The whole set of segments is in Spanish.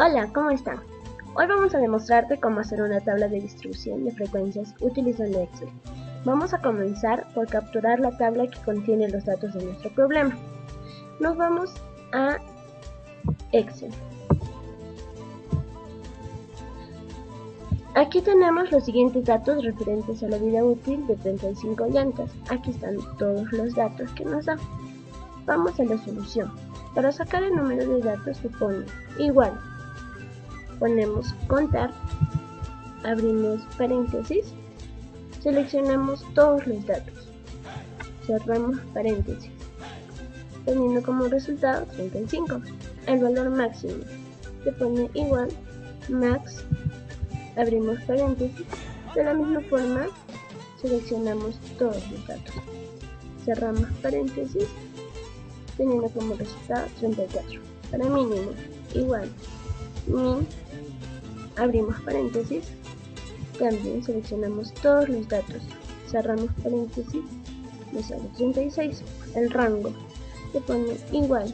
Hola, ¿cómo están? Hoy vamos a demostrarte cómo hacer una tabla de distribución de frecuencias utilizando Excel. Vamos a comenzar por capturar la tabla que contiene los datos de nuestro problema. Nos vamos a Excel. Aquí tenemos los siguientes datos referentes a la vida útil de 35 llantas. Aquí están todos los datos que nos da. Vamos a la solución. Para sacar el número de datos se pone igual. Ponemos contar, abrimos paréntesis, seleccionamos todos los datos, cerramos paréntesis, teniendo como resultado 35. El valor máximo se pone igual, max, abrimos paréntesis, de la misma forma seleccionamos todos los datos, cerramos paréntesis, teniendo como resultado 34. Para mínimo, igual, min, abrimos paréntesis, también seleccionamos todos los datos, cerramos paréntesis, nos sale 36. El rango se pone igual,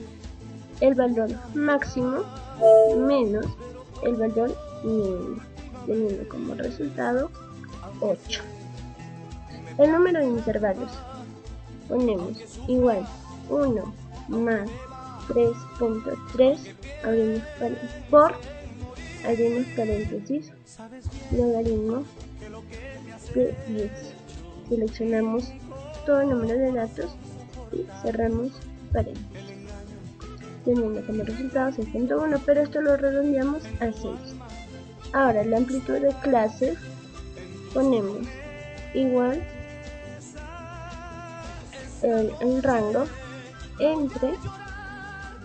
el valor máximo menos el valor mínimo, teniendo como resultado 8. El número de intervalos ponemos igual 1 más 3.3, abrimos por, abrimos paréntesis, logaritmo de 10. Seleccionamos todo el número de datos y cerramos paréntesis, teniendo como resultado 6.1, pero esto lo redondeamos a 6. Ahora la amplitud de clase ponemos igual el rango entre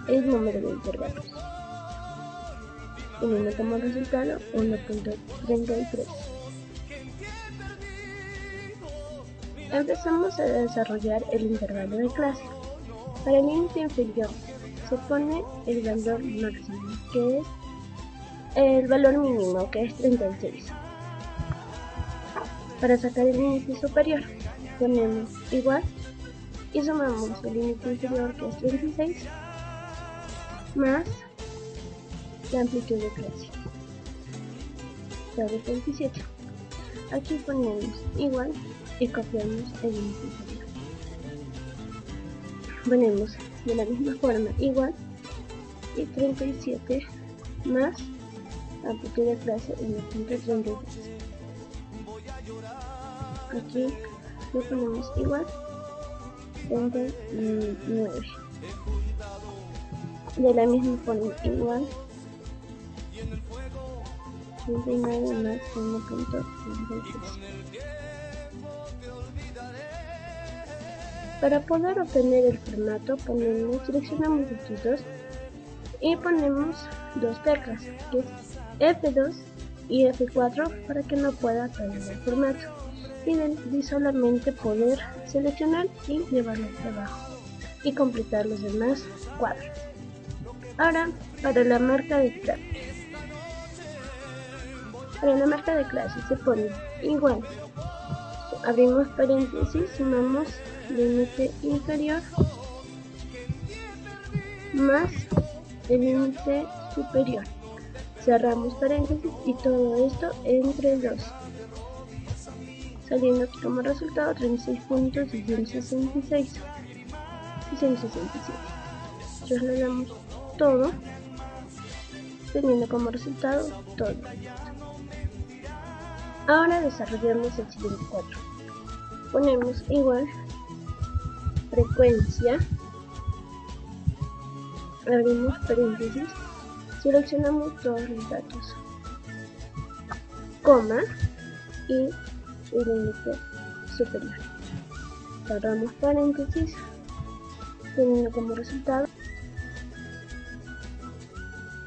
el número de intervalos, teniendo como resultado 1.33. Empezamos a desarrollar el intervalo de clase. Para el límite inferior se pone el valor máximo, que es el valor mínimo, que es 36. Para sacar el límite superior ponemos igual y sumamos el límite inferior, que es 36, más la amplitud de clase, que es 27. Aquí ponemos igual y copiamos el límite inferior. Ponemos de la misma forma igual y 37 más la amplitud de clase 1.33. Aquí lo ponemos igual 39. De la misma forma igual 39 más 1.33. Para poder obtener el formato seleccionamos estos dos y ponemos dos teclas, que es F2 y F4, para que no pueda cambiar el formato y solamente poder seleccionar y llevarlo hacia abajo y completar los demás cuadros. Ahora, para la marca de clase, se pone igual, abrimos paréntesis, sumamos límite inferior más el límite superior, cerramos paréntesis y todo esto entre 2, saliendo aquí como resultado 36.666 y 167. Trasladamos todo, teniendo como resultado todo. Ahora desarrollamos el siguiente cuadro. Ponemos igual frecuencia, abrimos paréntesis, seleccionamos todos los datos, coma y el límite superior, cerramos paréntesis, teniendo como resultado.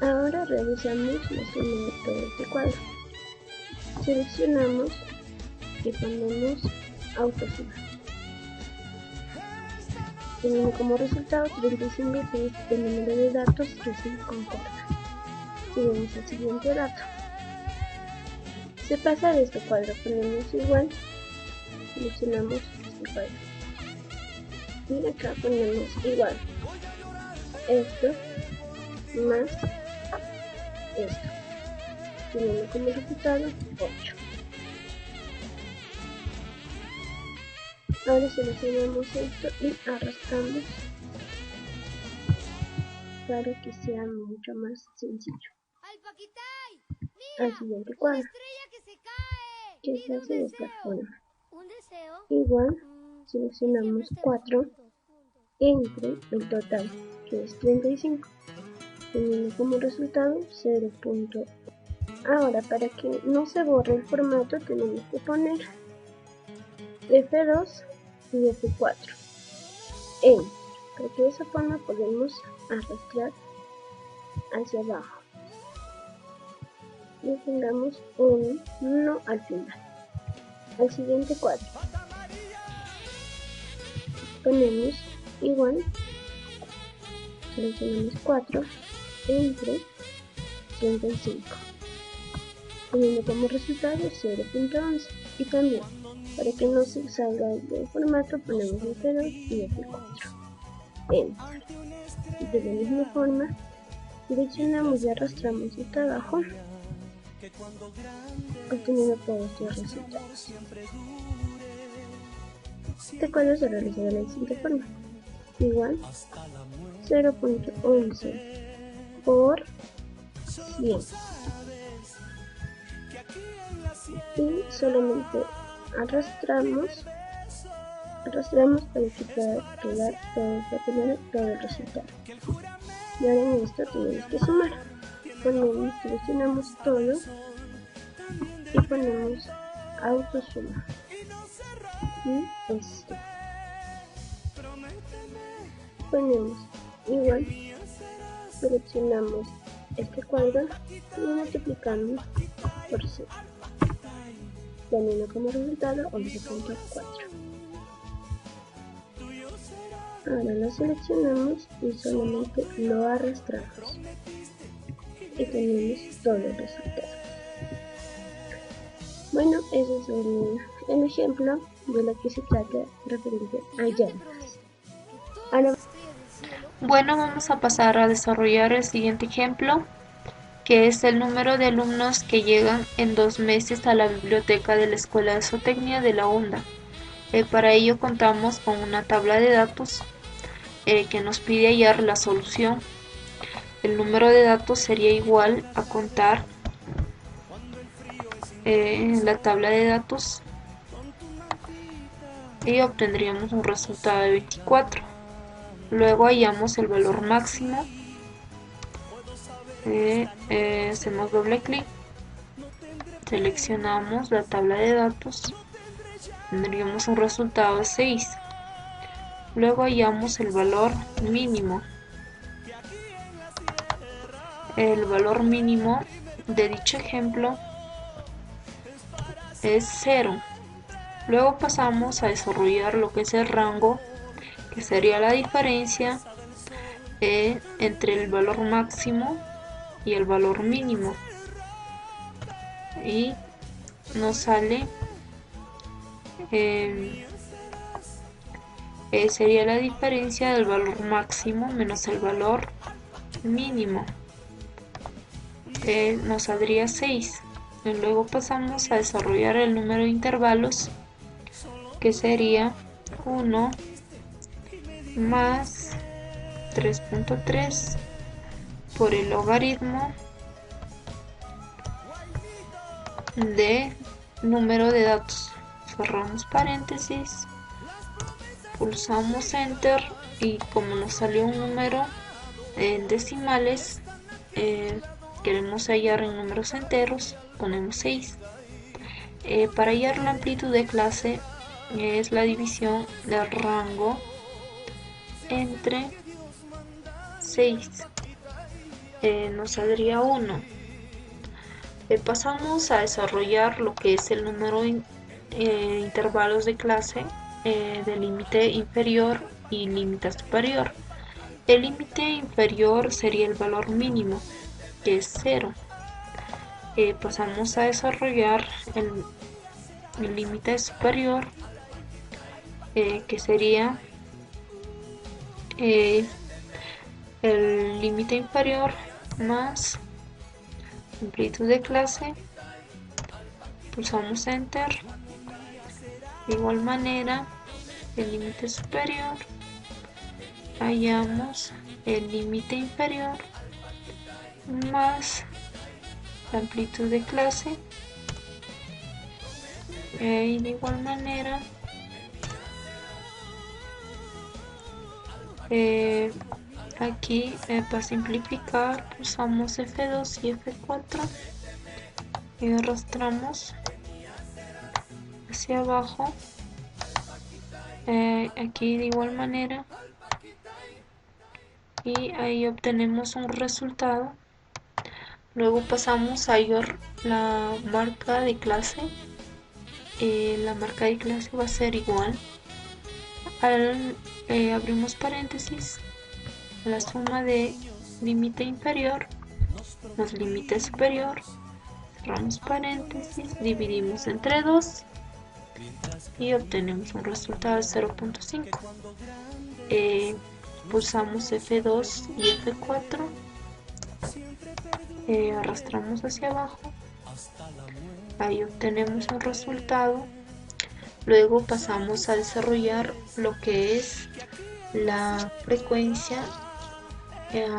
Ahora realizamos la suma de todo este cuadro, seleccionamos y ponemos autosuma, teniendo como resultado 35, que es el número de datos que se concorda. Seguimos al siguiente dato. Se pasa de este cuadro, ponemos igual, seleccionamos este cuadro y acá ponemos igual esto más esto, teniendo como resultado 8. Ahora seleccionamos esto y arrastramos para que sea mucho más sencillo. Al siguiente cuadro, que se hace de esta forma. Igual seleccionamos 4 entre el total, que es 35, teniendo como resultado 0.1. Ahora, para que no se borre el formato, tenemos que poner F2 y F4 Enter, porque de esa forma podemos arrastrar hacia abajo y pongamos un 1 al final. Al siguiente cuadro ponemos igual, seleccionamos 4 entre 35, teniendo como resultado 0.11, y también para que no se salga del formato ponemos F2 y F4 Enter, y de la misma forma seleccionamos y arrastramos hasta abajo, obteniendo todos estos resultados. Este cuadro se realiza de la siguiente forma: igual 0.11 por 100, y solamente arrastramos para que pueda quedar para tener todo el resultado. Y ahora en esto tenemos que sumar. Seleccionamos todo y ponemos autosuma, y esto ponemos igual, seleccionamos este cuadro y multiplicamos por 100, teniendo como resultado 11.4. Ahora lo seleccionamos y solamente lo arrastramos y tenemos todo el resultado. Bueno, ese es el ejemplo de lo que se trata referente a llantas. Ahora, Bueno, vamos a pasar a desarrollar el siguiente ejemplo, que es el número de alumnos que llegan en 2 meses a la biblioteca de la Escuela de Zootecnia de la UNDA. Para ello contamos con una tabla de datos que nos pide hallar la solución. El número de datos sería igual a contar la tabla de datos y obtendríamos un resultado de 24. Luego hallamos el valor máximo, hacemos doble clic, seleccionamos la tabla de datos, tendríamos un resultado de 6. Luego hallamos el valor mínimo. El valor mínimo de dicho ejemplo es 0. Luego pasamos a desarrollar lo que es el rango, que sería la diferencia entre el valor máximo y el valor mínimo, y nos sale sería la diferencia del valor máximo menos el valor mínimo, nos saldría 6. Y luego pasamos a desarrollar el número de intervalos, que sería 1 más 3.3 por el logaritmo de número de datos. Cerramos paréntesis, pulsamos enter, y como nos salió un número en decimales, queremos hallar en números enteros, ponemos 6. Para hallar la amplitud de clase es la división del rango entre 6, nos saldría 1. Pasamos a desarrollar lo que es el número de intervalos de clase de límite inferior y límite superior. El límite inferior sería el valor mínimo, que es 0. Pasamos a desarrollar el límite superior, que sería el límite inferior más amplitud de clase, pulsamos Enter. De igual manera, el límite superior, hallamos el límite inferior más la amplitud de clase, y de igual manera aquí para simplificar pulsamos F2 y F4 y arrastramos hacia abajo, aquí de igual manera, y ahí obtenemos un resultado. Luego pasamos a hallar la marca de clase. La marca de clase va a ser igual al abrimos paréntesis, la suma de límite inferior más límite superior, cerramos paréntesis, dividimos entre 2 y obtenemos un resultado de 0.5. Pulsamos F2 y F4, arrastramos hacia abajo, ahí obtenemos un resultado. Luego pasamos a desarrollar lo que es la frecuencia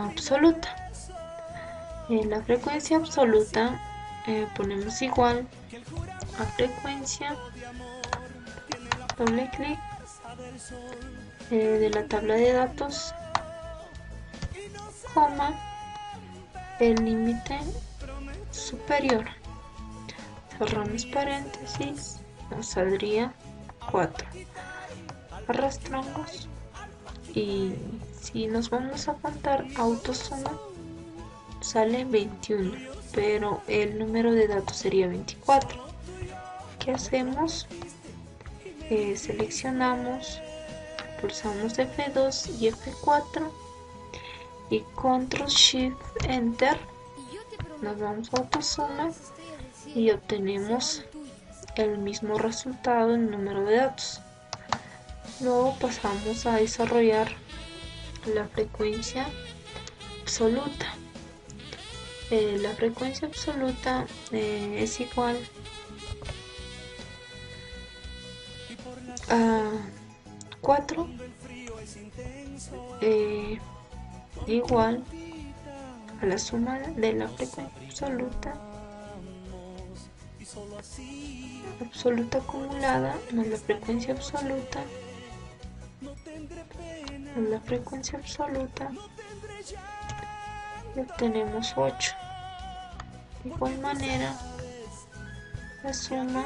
absoluta. En la frecuencia absoluta ponemos igual a frecuencia, doble clic, de la tabla de datos, coma, el límite superior, cerramos paréntesis, nos saldría 4, arrastramos, y si nos vamos a contar autosuma sale 21, pero el número de datos sería 24. ¿Qué hacemos? Seleccionamos, pulsamos F2 y F4 y Control Shift Enter, nos vamos a autosuma y obtenemos el mismo resultado en número de datos. Luego pasamos a desarrollar la frecuencia absoluta. La frecuencia absoluta es igual a 4 igual a la suma de la frecuencia absoluta acumulada más la frecuencia absoluta más la frecuencia absoluta, y obtenemos 8. De igual manera, la suma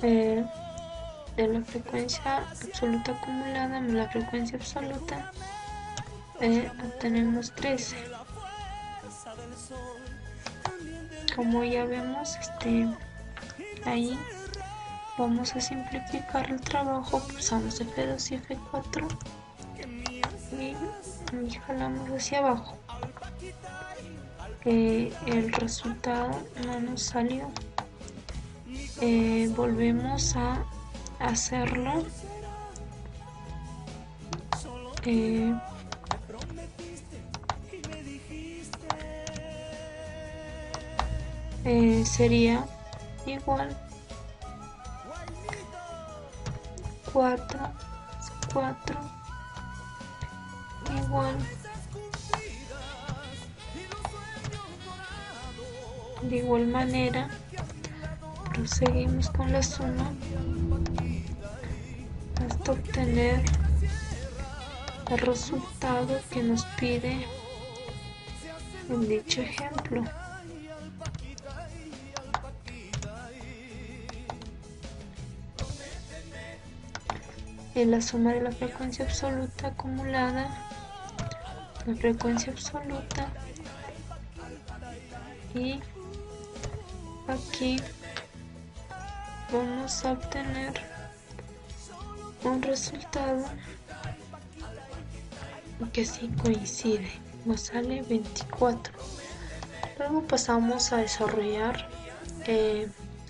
de la frecuencia absoluta acumulada más la frecuencia absoluta, obtenemos 13. Como ya vemos, ahí vamos a simplificar el trabajo, pulsamos F2 y F4 y jalamos hacia abajo. El resultado no nos salió. Volvemos a hacerlo. Sería igual 4 igual, de igual manera proseguimos con la suma hasta obtener el resultado que nos pide en dicho ejemplo. En la suma de la frecuencia absoluta acumulada, la frecuencia absoluta, y aquí vamos a obtener un resultado que sí coincide, nos sale 24. Luego pasamos a desarrollar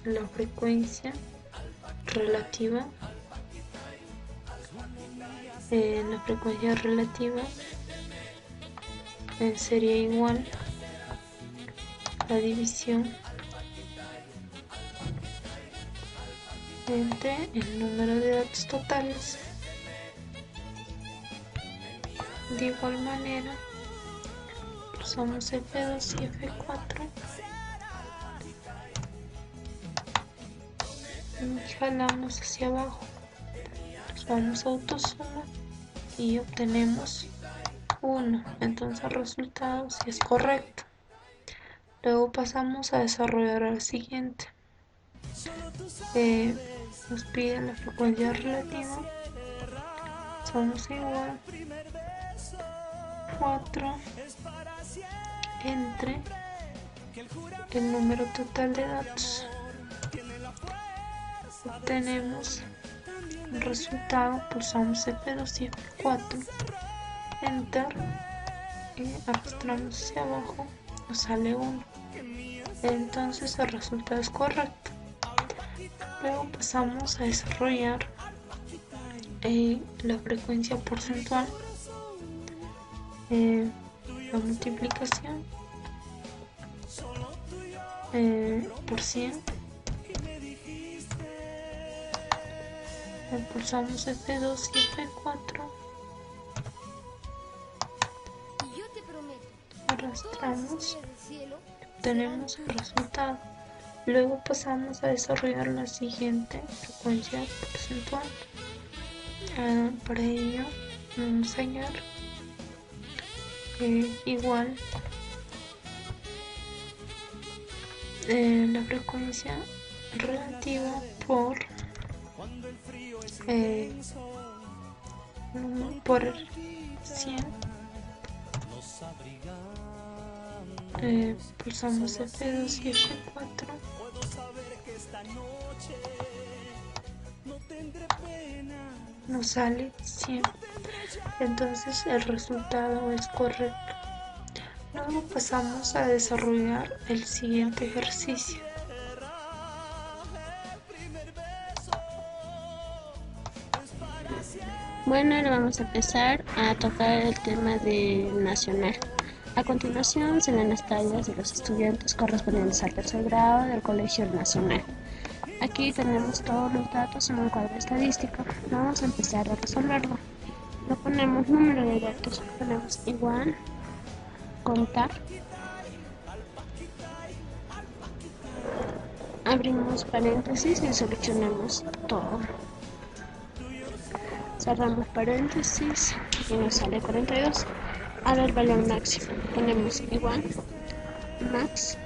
la frecuencia relativa. La frecuencia relativa sería igual la división entre el número de datos totales. De igual manera, usamos F2 y F4 y jalamos hacia abajo. Nos vamos a autosuma y obtenemos 1. Entonces el resultado sí es correcto. Luego pasamos a desarrollar el siguiente. Nos pide la frecuencia relativa. Somos igual 4 entre el número total de datos. Obtenemos el resultado, pulsamos F2 y F4, Enter, y arrastramos hacia abajo, nos sale 1. Entonces el resultado es correcto. Luego pasamos a desarrollar la frecuencia porcentual, la multiplicación por 100. Pulsamos F2 y F4, arrastramos, obtenemos el resultado. Luego pasamos a desarrollar la siguiente frecuencia porcentual. Para ello vamos a hallar igual la frecuencia relativa por 100. Pulsamos F2 y F4, nos sale 100. Entonces el resultado es correcto. Luego pasamos a desarrollar el siguiente ejercicio. Bueno, ahora vamos a empezar a tocar el tema de nacional. A continuación se dan las tallas de los estudiantes correspondientes al tercer grado del Colegio Nacional. Aquí tenemos todos los datos en un cuadro estadístico. Vamos a empezar a resolverlo. Lo ponemos número de datos, ponemos igual, contar, abrimos paréntesis y seleccionamos todo. Cerramos paréntesis y nos sale 42. Ahora el valor máximo, ponemos igual, max,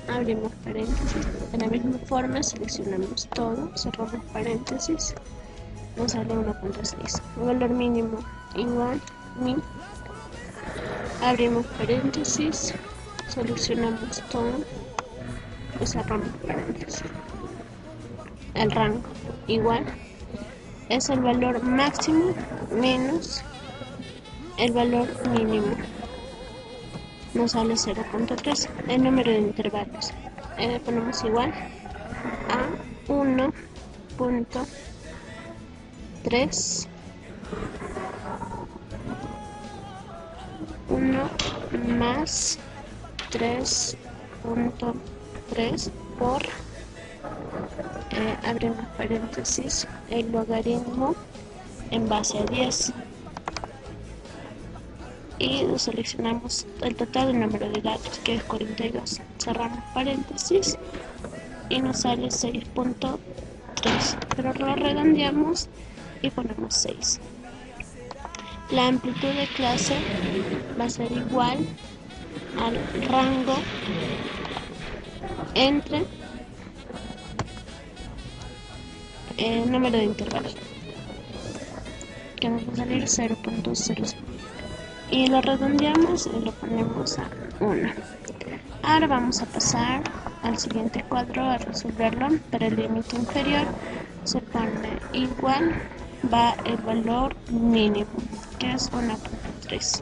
abrimos paréntesis, de la misma forma seleccionamos todo, cerramos paréntesis, nos sale 1.6. El valor mínimo igual, min, abrimos paréntesis, seleccionamos todo y cerramos paréntesis. El rango igual es el valor máximo menos el valor mínimo, nos sale 0.3. El número de intervalos, ponemos igual a 1.3, 1 más 3.3 por, abrimos paréntesis, el logaritmo en base a 10. Y seleccionamos el total del número de datos, que es 42. Cerramos paréntesis y nos sale 6.3, pero lo redondeamos y ponemos 6. La amplitud de clase va a ser igual al rango entre el número de intervalos, que nos va a salir 0.00. Y lo redondeamos y lo ponemos a 1. Ahora vamos a pasar al siguiente cuadro a resolverlo. Para el límite inferior se pone igual, va el valor mínimo, que es 1.3.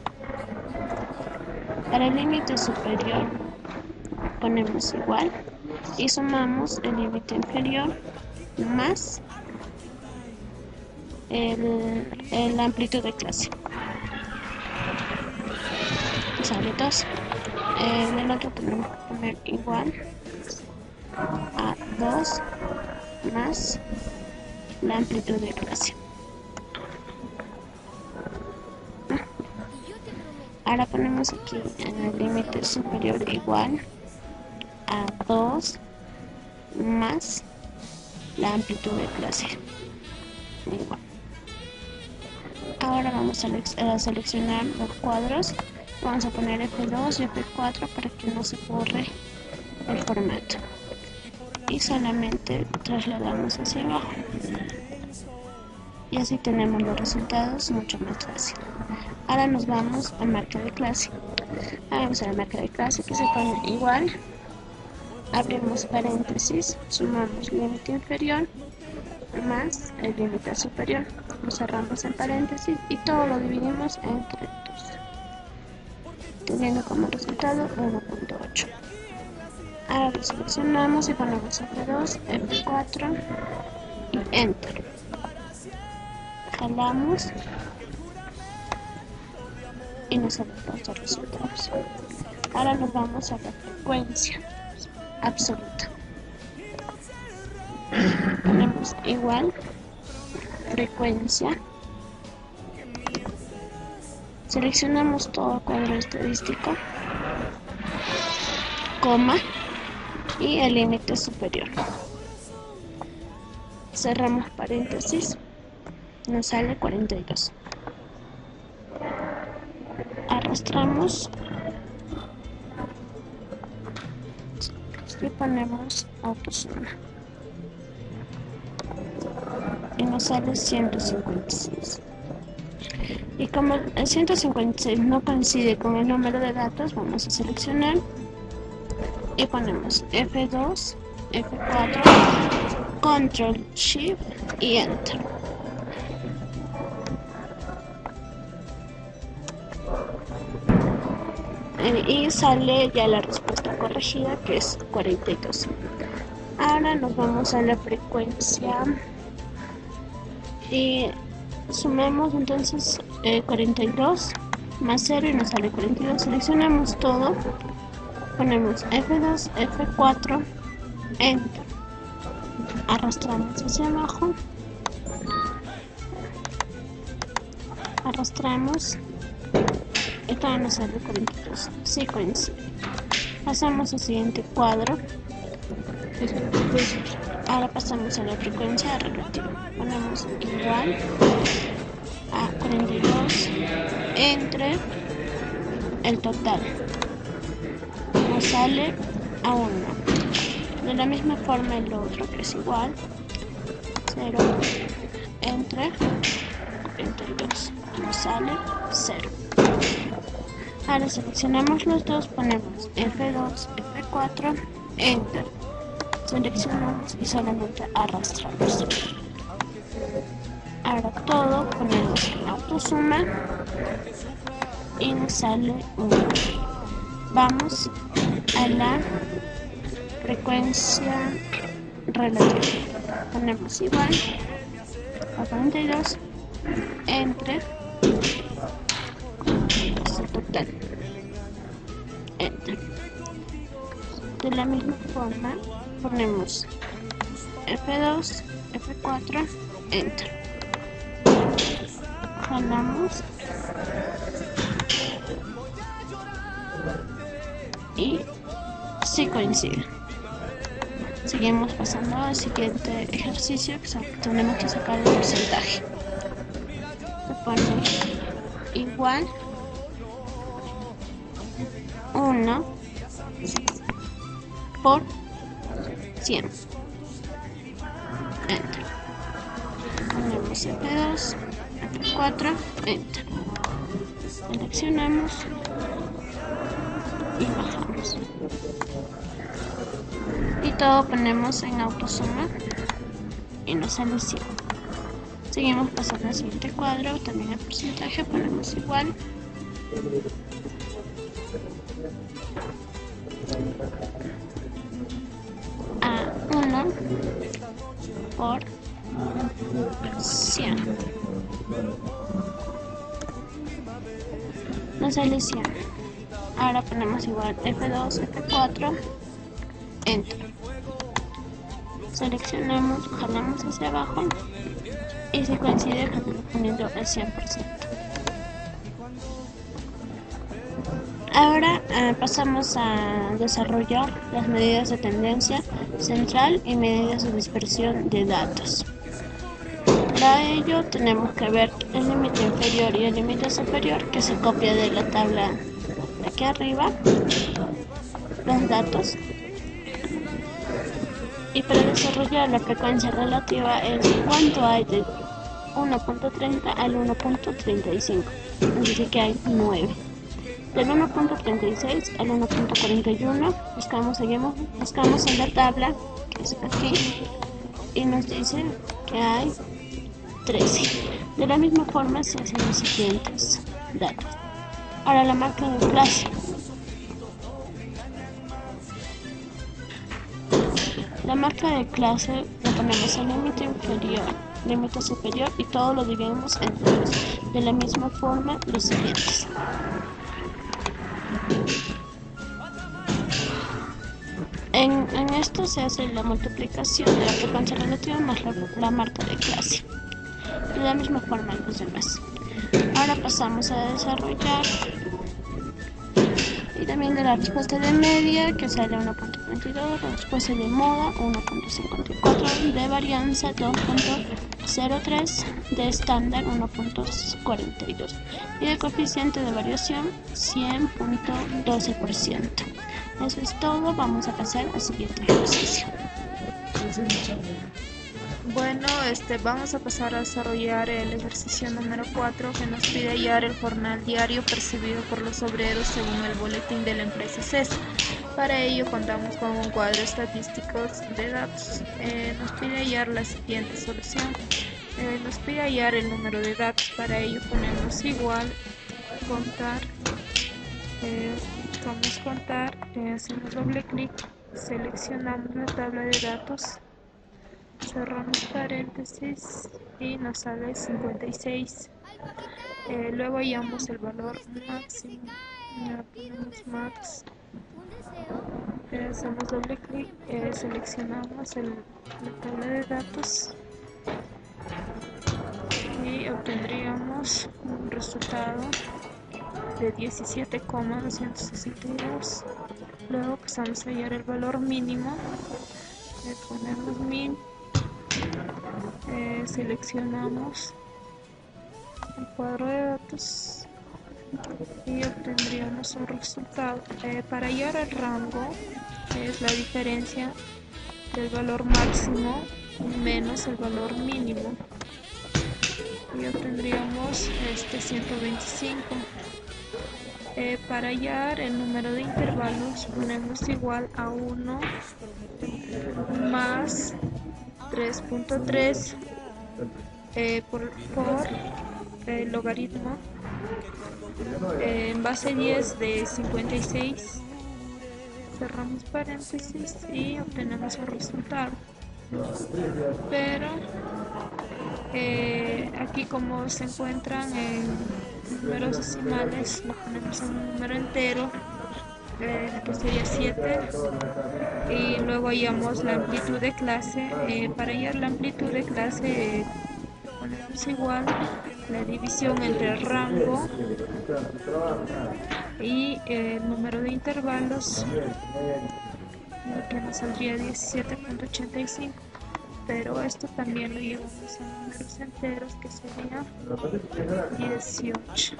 Para el límite superior ponemos igual y sumamos el límite inferior más la amplitud de clase. sale 2. Del otro tenemos que poner igual a 2 más la amplitud de clase. Ahora ponemos aquí en el límite superior igual a 2 más la amplitud de clase. Igual. Ahora vamos a seleccionar los cuadros. Vamos a poner F2 y F4 para que no se borre el formato. Y solamente trasladamos hacia abajo. Y así tenemos los resultados mucho más fácil. Ahora nos vamos a marca de clase. Vamos a la marca de clase que se pone igual. Abrimos paréntesis, sumamos límite inferior más el límite superior. Lo cerramos en paréntesis y todo lo dividimos entre 2, teniendo como resultado 1.8. Ahora lo seleccionamos y ponemos F2, F4 y Enter. Jalamos y nos salen los resultados. Ahora nos vamos a la frecuencia absoluta. Ponemos igual frecuencia, seleccionamos todo el cuadro estadístico, coma y el límite superior. Cerramos paréntesis, nos sale 42. Arrastramos y ponemos autosuma y nos sale 156. Y como el 156 no coincide con el número de datos, vamos a seleccionar y ponemos F2, F4, Control Shift y Enter. Y sale ya la respuesta corregida, que es 42. Ahora nos vamos a la frecuencia y sumamos entonces 42 más 0 y nos sale 42. Seleccionamos todo, ponemos F2, F4, Enter, arrastramos hacia abajo, arrastramos y todo nos sale 42. Sí coincide. Pasamos al siguiente cuadro. Ahora pasamos a la frecuencia relativa. Ponemos igual a 42 entre el total. Nos sale a 1. De la misma forma el otro, que es igual 0 entre 42. Nos sale 0. Ahora seleccionamos los dos, ponemos F2, F4, Enter. Seleccionamos y solamente arrastramos. Ahora todo ponemos en autosuma y nos sale 1. Vamos a la frecuencia relativa. Ponemos igual a 42 entre el total. Enter. De la misma forma ponemos F2, F4, Enter. Jalamos y sí coincide. Seguimos pasando al siguiente ejercicio, que tenemos que sacar el porcentaje. Se pone igual 1 por 100. Enter. Ponemos F2, F4, Enter. Seleccionamos y bajamos. Y todo ponemos en autosuma y nos sale 100. Seguimos pasando al siguiente cuadro, también el porcentaje, ponemos igual a 1 por 100. Nos sale 100. Ahora ponemos igual F2, F4, Enter. Seleccionamos, jalamos hacia abajo y si coincide poniendo el 100%. Ahora pasamos a desarrollar las medidas de tendencia central y medidas de dispersión de datos. Para ello tenemos que ver el límite inferior y el límite superior, que se copia de la tabla de aquí arriba, los datos. Y para desarrollar la frecuencia relativa es cuánto hay de 1.30 al 1.35, es decir que hay 9. Del 1.36 al 1.41 buscamos en la tabla, que es aquí, y nos dice que hay 13. De la misma forma se hacen los siguientes datos. Ahora la marca de clase. La marca de clase le ponemos el límite inferior, límite superior y todo lo dividimos en 2. De la misma forma los siguientes. En esto se hace la multiplicación de la frecuencia relativa más la marca de clase. De la misma forma los demás. Ahora pasamos a desarrollar y también de la respuesta de media, que sale 1.32, la respuesta de moda 1.54, de varianza 2.03, de estándar 1.42 y de coeficiente de variación 100.12%. Eso es todo, vamos a pasar al siguiente ejercicio. Bueno, vamos a pasar a desarrollar el ejercicio número 4, que nos pide hallar el jornal diario percibido por los obreros según el boletín de la empresa CESA. Para ello contamos con un cuadro estadístico de datos. Nos pide hallar la siguiente solución. Nos pide hallar el número de datos. Para ello ponemos igual contar. Vamos a contar, hacemos doble clic, seleccionamos la tabla de datos, cerramos paréntesis y nos sale 56. Luego hallamos el valor máximo, ponemos max, hacemos doble clic, seleccionamos la tabla de datos y obtendríamos un resultado de 17,262. Luego pasamos a hallar el valor mínimo, ponemos min, seleccionamos el cuadro de datos y obtendríamos un resultado. Para hallar el rango, es la diferencia del valor máximo menos el valor mínimo, y obtendríamos 125. Para hallar el número de intervalos ponemos igual a 1 más 3.3 por logaritmo en base 10 de 56. Cerramos paréntesis y obtenemos el resultado. Pero aquí, como se encuentran en números decimales, lo ponemos en un número entero, que sería 7, y luego hallamos la amplitud de clase. Para hallar la amplitud de clase ponemos igual la división entre el rango y el número de intervalos, que nos saldría 17.85. Pero esto también lo llevamos a números enteros, que sería 18.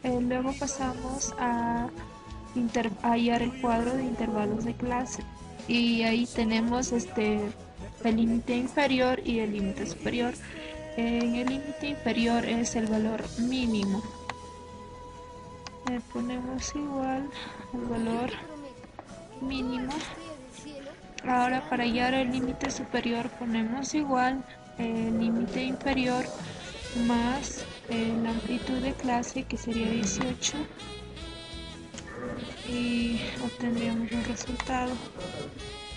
Luego pasamos a hallar el cuadro de intervalos de clase, y ahí tenemos el límite inferior y el límite superior. En el límite inferior es el valor mínimo. Ponemos igual el valor mínimo. Ahora, para hallar el límite superior ponemos igual el límite inferior más la amplitud de clase, que sería 18, y obtendríamos un resultado.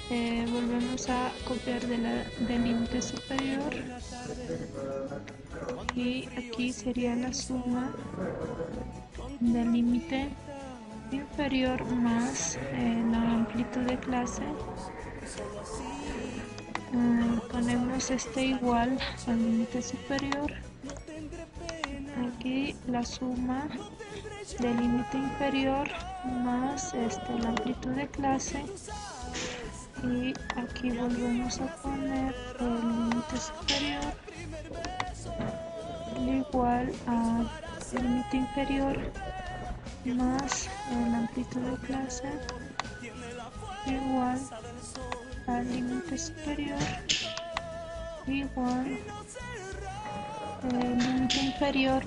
Volvemos a copiar del límite superior y aquí sería la suma del límite inferior más la amplitud de clase. Ponemos este igual al límite superior. Aquí la suma del límite inferior más la amplitud de clase, y aquí volvemos a poner el límite superior igual al límite inferior más la amplitud de clase igual al límite superior igual el límite inferior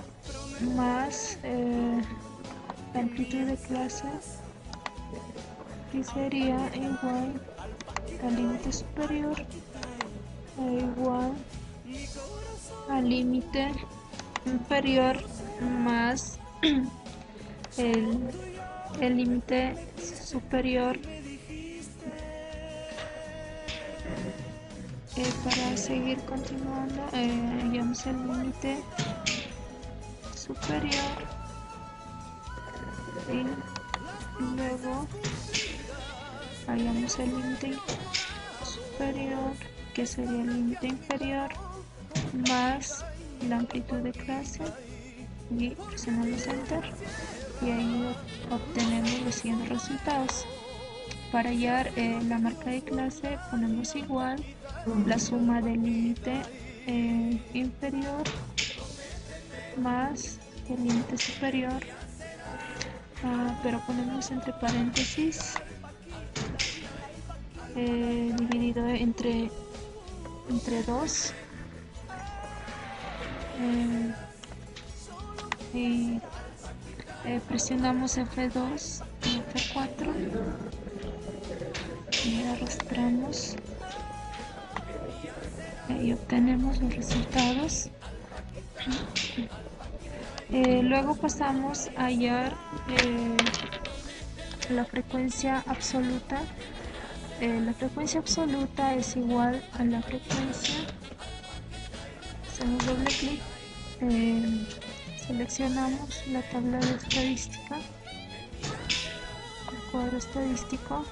más la amplitud de clase, y sería igual al límite superior igual al límite inferior más el límite superior. Para seguir continuando, hallamos el límite superior y luego hallamos el límite superior, que sería el límite inferior más la amplitud de clase, y presionamos enter, y ahí obtenemos los siguientes resultados. Para hallar la marca de clase ponemos igual la suma del límite inferior más el límite superior, pero ponemos entre paréntesis dividido entre 2, y presionamos F2 y F4 y arrastramos y obtenemos los resultados. Luego pasamos a hallar la frecuencia absoluta. La frecuencia absoluta es igual a la frecuencia. Hacemos doble clic, seleccionamos la tabla de estadística, el cuadro estadístico,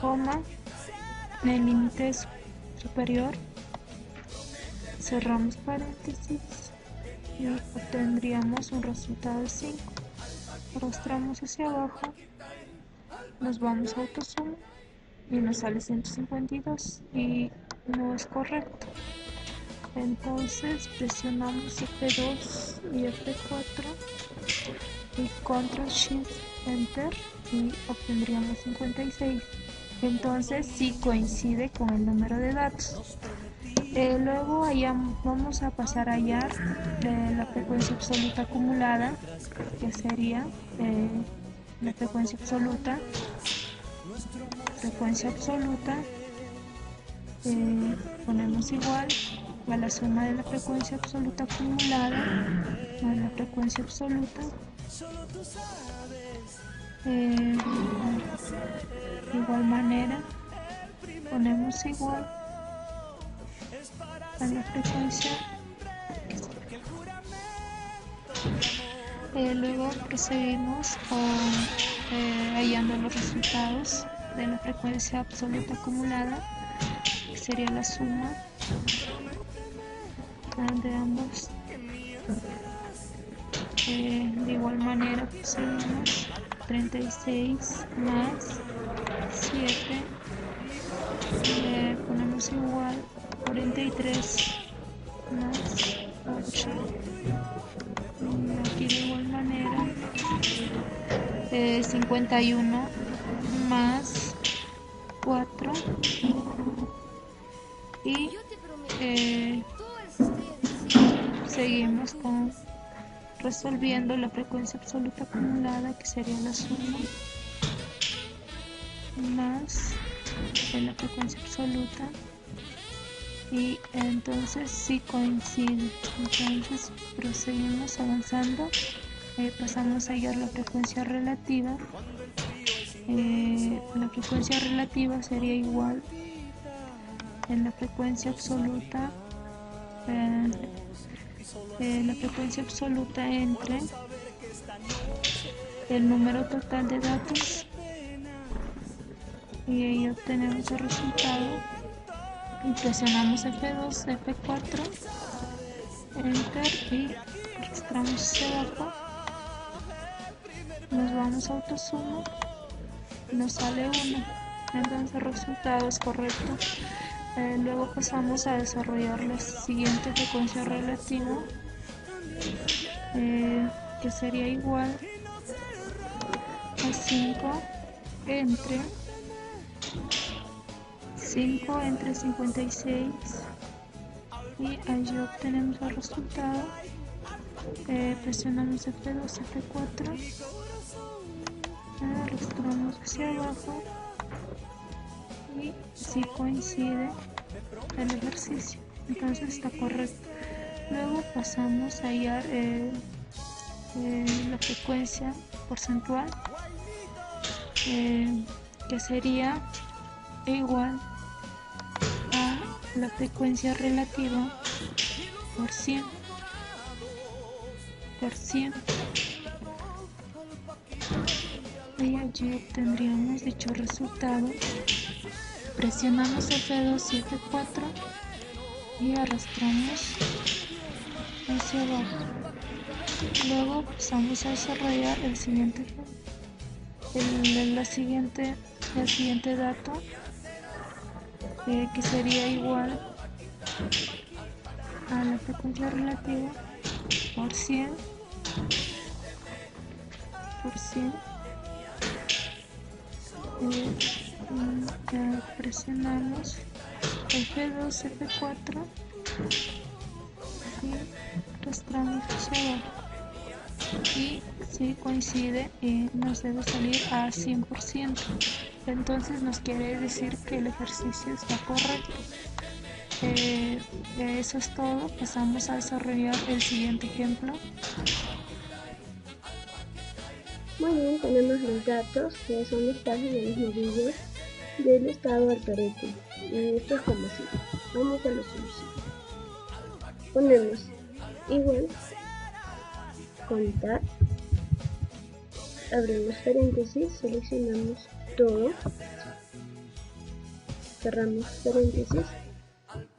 coma, el límite superior, cerramos paréntesis y obtendríamos un resultado de 5. Arrastramos hacia abajo, nos vamos a AutoZoom y nos sale 152 y no es correcto. Entonces presionamos F2 y F4 y Control Shift Enter y obtendríamos 56. Entonces sí coincide con el número de datos. Luego vamos a pasar a hallar la frecuencia absoluta acumulada, que sería la frecuencia absoluta. Ponemos igual a la suma de la frecuencia absoluta acumulada a la frecuencia absoluta, de igual manera ponemos igual a la frecuencia. Luego procedimos con hallando los resultados de la frecuencia absoluta acumulada, que sería la suma de ambos. De igual manera procedimos 36 más 7, ponemos igual 43 más 8, y aquí de igual manera 51 más 4, y seguimos resolviendo la frecuencia absoluta acumulada, que sería la suma más la frecuencia absoluta, y entonces sí coincide. Entonces proseguimos avanzando, pasamos a hallar la frecuencia relativa. La frecuencia relativa sería igual en la frecuencia absoluta la frecuencia absoluta entre el número total de datos y ahí obtenemos el resultado y presionamos F2, F4, Enter y registramos hacia abajo, nos vamos a autosuma, nos sale 1, entonces el resultado es correcto. Luego pasamos a desarrollar la siguiente frecuencia relativa, que sería igual a 5 entre 56 y allí obtenemos el resultado. Presionamos F2, F4, arrastramos hacia abajo y si coincide el ejercicio, entonces está correcto. Luego pasamos a hallar la frecuencia porcentual, que sería igual a la frecuencia relativa por 100 y allí obtendríamos dicho resultado. Presionamos F2 y F4 y arrastramos hacia abajo. Luego pasamos a desarrollar el siguiente dato, que sería igual a la frecuencia relativa por 100 presionamos F2, F4 y arrastramos hacia abajo y si coincide nos debe salir a 100%, entonces nos quiere decir que el ejercicio está correcto. Eso es todo. Pasamos a desarrollar el siguiente ejemplo. Muy bien, tenemos los datos que son los pasos de los nudillos del estado Altoreto. Y esto es como sigue. Vamos a la solución. Ponemos igual, contar, abrimos paréntesis, seleccionamos todo, cerramos paréntesis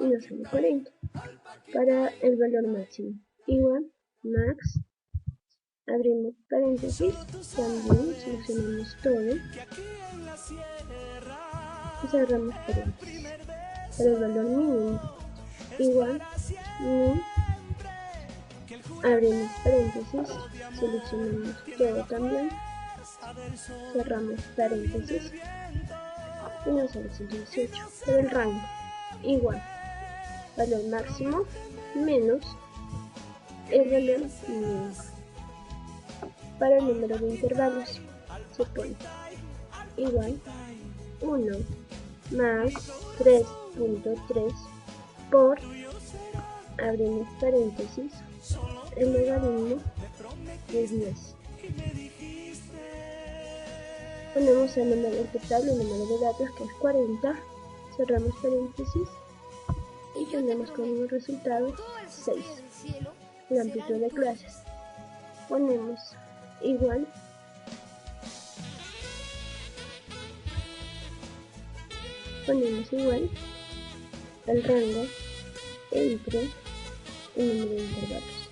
y nos sale 40. Para el valor máximo, igual, max, abrimos paréntesis, también seleccionamos todo y cerramos paréntesis. Para el valor mínimo, igual, min, abrimos paréntesis, seleccionamos todo también, cerramos paréntesis y nos sale 118. Para el rango, igual, valor máximo menos el valor mínimo. Para el número de intervalos se pone igual 1 más 3.3 por, abrimos paréntesis, el logaritmo de 10. Ponemos el número del total, el número de datos, que es 40, cerramos paréntesis y tenemos como resultado 6. La amplitud de clases. Ponemos igual el rango entre el número de intervalos,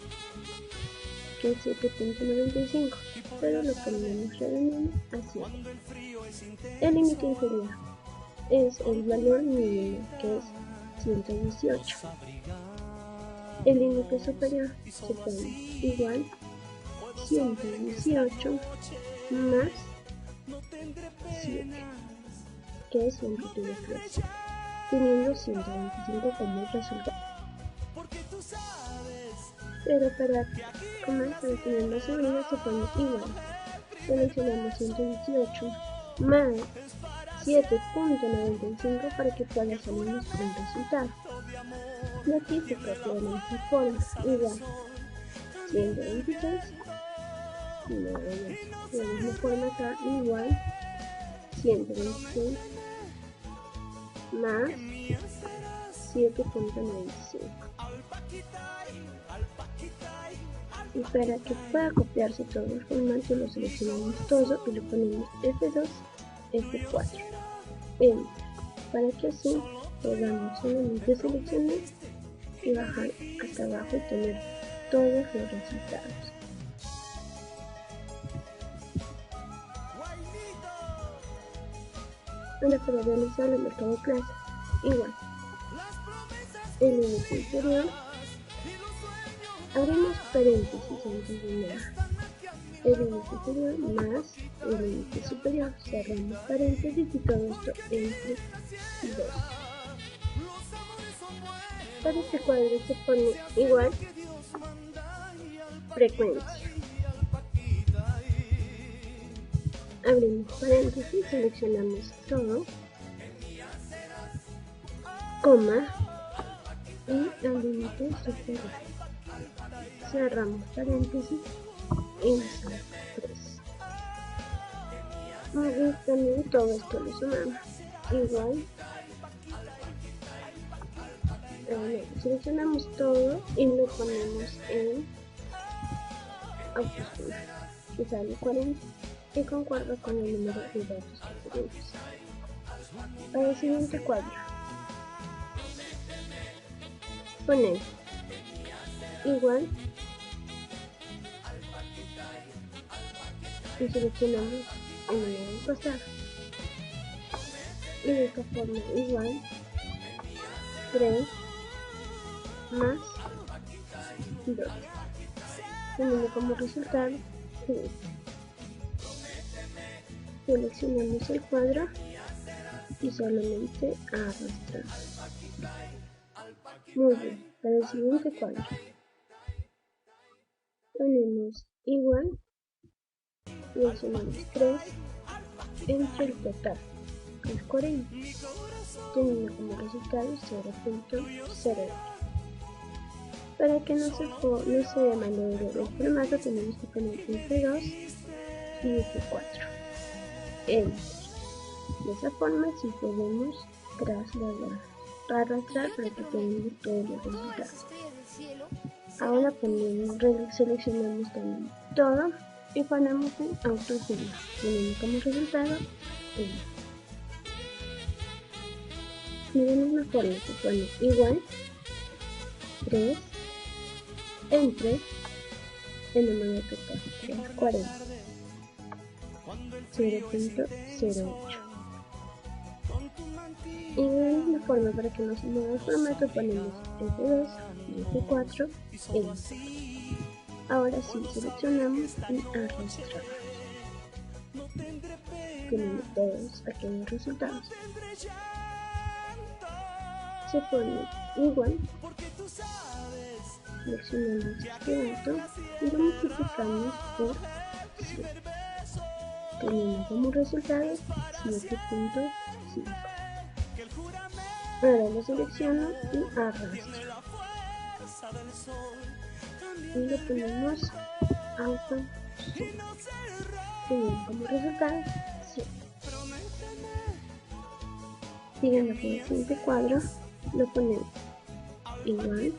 que es 7.95, pero lo ponemos redondeando a 7. El límite inferior es el valor mínimo, que es 118. El límite superior se pone igual 118 más 7, que es la amplitud de clase, teniendo 125 como resultado. Pero para comenzar a tener más seguridad se pone igual. Seleccionamos 118 más 7.95 para que pueda salirnos con el resultado. Y aquí se copia de la misma forma, igual 126, y de la misma forma acá, igual 126 más 7.95. Y para que pueda copiarse todo el formato, lo seleccionamos todo y lo ponemos F2, F4, Enter, para que así podamos solamente seleccionar y bajar hasta abajo y tener todos los resultados. Ahora, para realizar el marcado de clase, igual, el límite inferior, abrimos paréntesis antes de nada, el límite inferior más el límite superior, cerramos paréntesis y todo esto entre 2. Para este cuadro se pone igual frecuencia. Abrimos paréntesis, seleccionamos todo, coma y el límite superior. Cerramos paréntesis y insert 3. Y también todo esto lo sumamos. Igual. Seleccionamos todo y lo ponemos en autosuma, que sale 40 y concuerda con el número de datos que tenemos. Para el siguiente cuadro, ponemos igual y seleccionamos el número del costado y de esta forma igual 3 más 2, teniendo como resultado 15. Seleccionamos el cuadro y solamente arrastramos. Muy bien, para el siguiente cuadro ponemos igual, seleccionamos 3 entre el total, que es 40, teniendo como resultado 0.08. Para que no se malogre el formato, tenemos que poner F2 y F4. Enter. De esa forma sí podemos arrastrar para que tengamos todos los resultados. Ahora seleccionamos también todo y ponemos en autosuma, teniendo como resultado 1. Y de la misma forma se pone igual 3 entre el número total, que es 40, 0.08. Y de la misma forma, para que no se mueva el formato, ponemos F2 y F4 Enter. Ahora sí, seleccionamos y arrastramos, teniendo todos aquellos resultados. Se pone igual, seleccionamos este dato y lo multiplicamos por 100, teniendo como resultado 7.5. Ahora lo selecciono y arrastro y lo ponemos auto, teniendo como resultado 100. Siguiendo con el siguiente cuadro, lo ponemos igual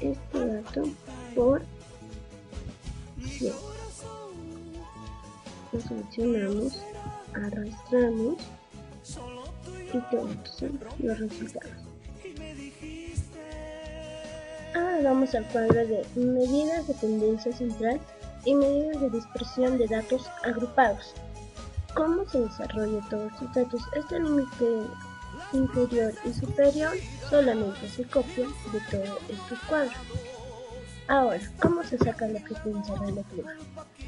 este dato por 100. Lo seleccionamos, arrastramos y todos son los resultados. Ahora vamos al cuadro de medidas de tendencia central y medidas de dispersión de datos agrupados. ¿Cómo se desarrolla todos estos datos? Este límite inferior y superior solamente se copia de todos estos cuadros. Ahora, ¿cómo se saca la frecuencia relativa?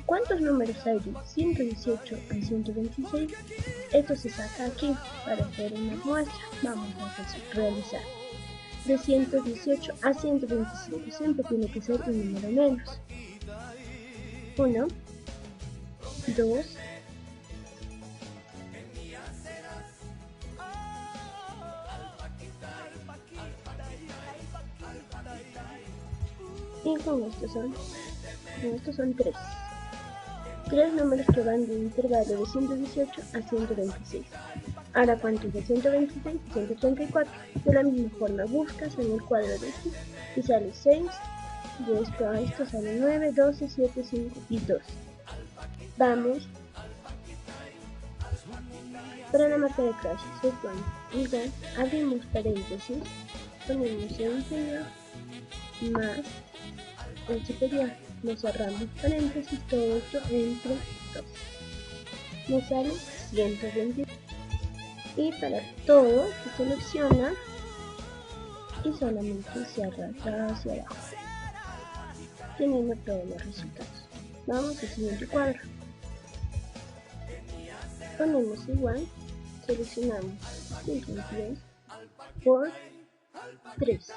¿Cuántos números hay de 118 a 126? Esto se saca aquí para hacer una muestra. Vamos a realizar de 118 a 125. Siempre tiene que ser un número menos. 1, 2, y con estos son 3. 3 números que van de intervalo de 118 a 126. Ahora cuántos de 126 y 134. De la misma forma buscas en el cuadro de aquí y sale 6. De esto a esto sale 9, 12, 7, 5 y 2. Vamos para la marca de clase. Igual abrimos paréntesis, ponemos el inferior más el superior, nos cerramos paréntesis, todo esto entre 2. Nos sale 120. Y para todo se selecciona y solamente se arrastra hacia abajo, teniendo todos los resultados. Vamos al siguiente cuadro. Ponemos igual, seleccionamos 110 por 3,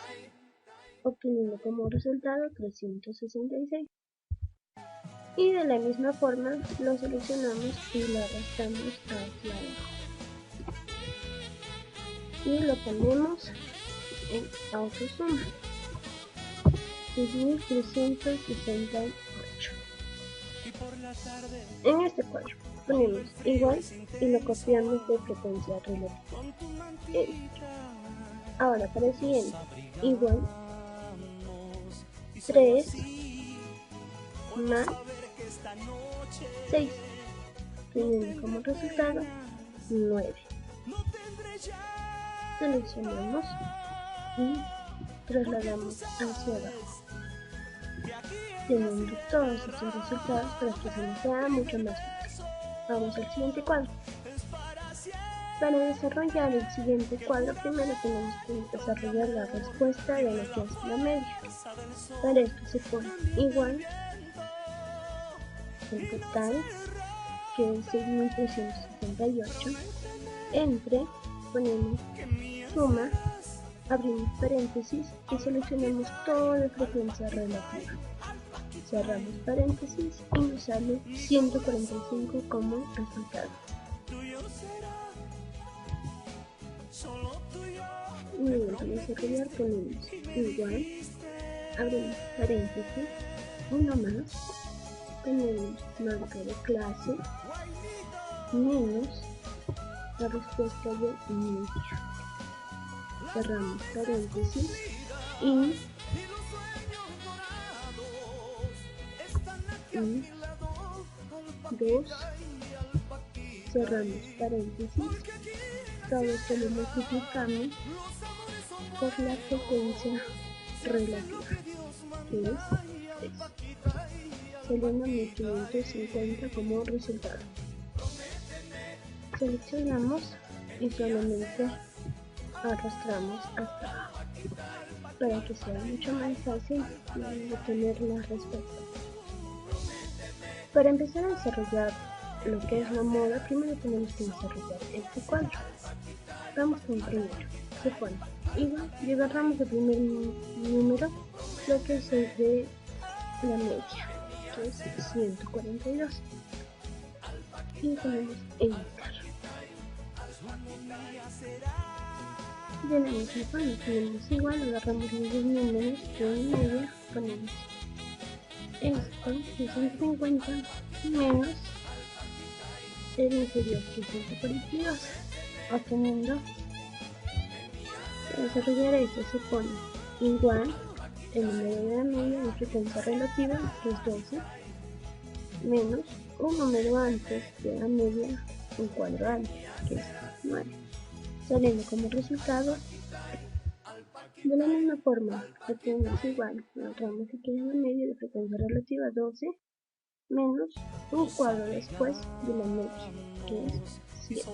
obteniendo como resultado 366. Y de la misma forma lo seleccionamos y lo arrastramos hacia abajo. Y lo ponemos en autosuma. 6368. En este cuadro ponemos igual y lo copiamos de frecuencia relativa. Ahora para el siguiente, igual 3 más 6, teniendo como resultado 9. Seleccionamos y trasladamos hacia abajo, teniendo todos estos resultados para que se nos sea mucho más fácil. Vamos al siguiente cuadro. Para desarrollar el siguiente cuadro, primero tenemos que desarrollar la respuesta de lo que es la media. Para esto se pone igual el total, que es 6.368, entre, ponemos suma, abrimos paréntesis y seleccionamos toda frecuencia relativa. Cerramos paréntesis y nos sale 145 como resultado. Y para desarrollar ponemos igual, abrimos paréntesis, uno más, ponemos marca de clase, menos la respuesta de media. Cerramos paréntesis y 2, cerramos paréntesis, todo esto lo multiplicamos por la frecuencia relativa, que es 3, saliendo 1550 como resultado. Seleccionamos y solamente arrastramos hasta abajo para que sea mucho más fácil obtener la respuesta. Para empezar a desarrollar lo que es la moda, primero tenemos que desarrollar este cuadro. Vamos con el primero. Se pone igual y agarramos el primer número, lo que es el de la media, que es 142. Y ponemos enter. De la misma forma tenemos igual, agarramos los dos números de media, ponemos esto, 150 menos el inferior, que es 142, obteniendo. Para desarrollar esto se pone igual el número de la media de frecuencia relativa, que es 12, menos un número antes de la media, un cuadro antes, que es 9, saliendo como resultado. De la misma forma, obtenemos igual, agarramos aquí la media de frecuencia relativa 12, menos un cuadro después de la media, que es 7,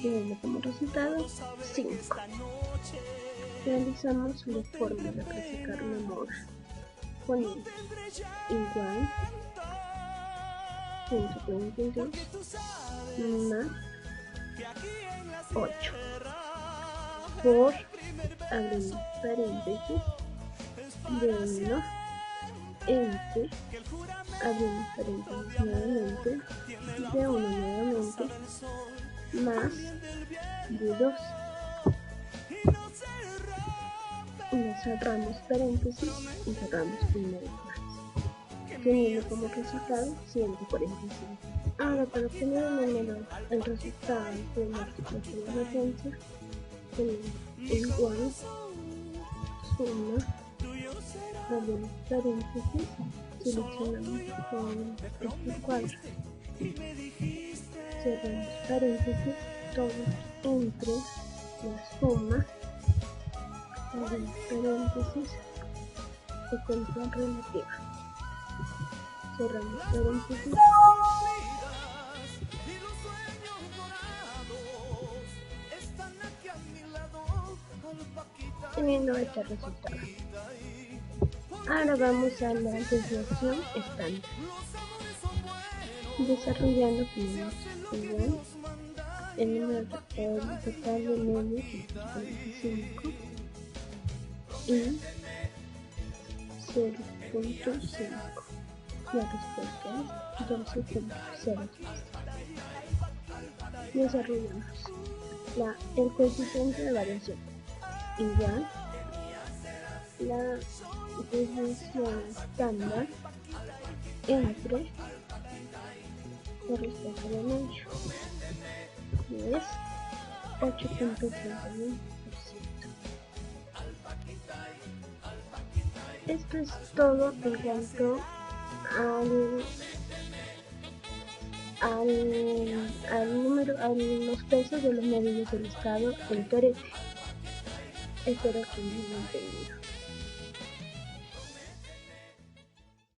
teniendo como resultado 5. Realizamos la fórmula para sacar una moda. Ponemos igual 142 más 8 por, abrimos paréntesis, de 1 entre, abrimos paréntesis nuevamente, de 1 nuevamente, más de 2. Nos cerramos paréntesis y cerramos una vez más, teniendo como resultado 145. Ahora, para obtener el resultado de multiplicación de referencia, tenemos igual suma, abrimos paréntesis, seleccionamos este cuadro, cerramos paréntesis, todo entre la suma, abrimos paréntesis, secuencia relativa, cerramos paréntesis. Teniendo este resultado. Ahora vamos a la desviación estándar. Desarrollando primero igual el número total de medios es 25 y 0.5. La respuesta es 12.03. Desarrollamos el coeficiente de variación igual la desviación estándar entre la respuesta de medio, que es 8.31%. Esto es todo en cuanto a los pesos de los medios del estado en Torete. Espero que me hayan entendido.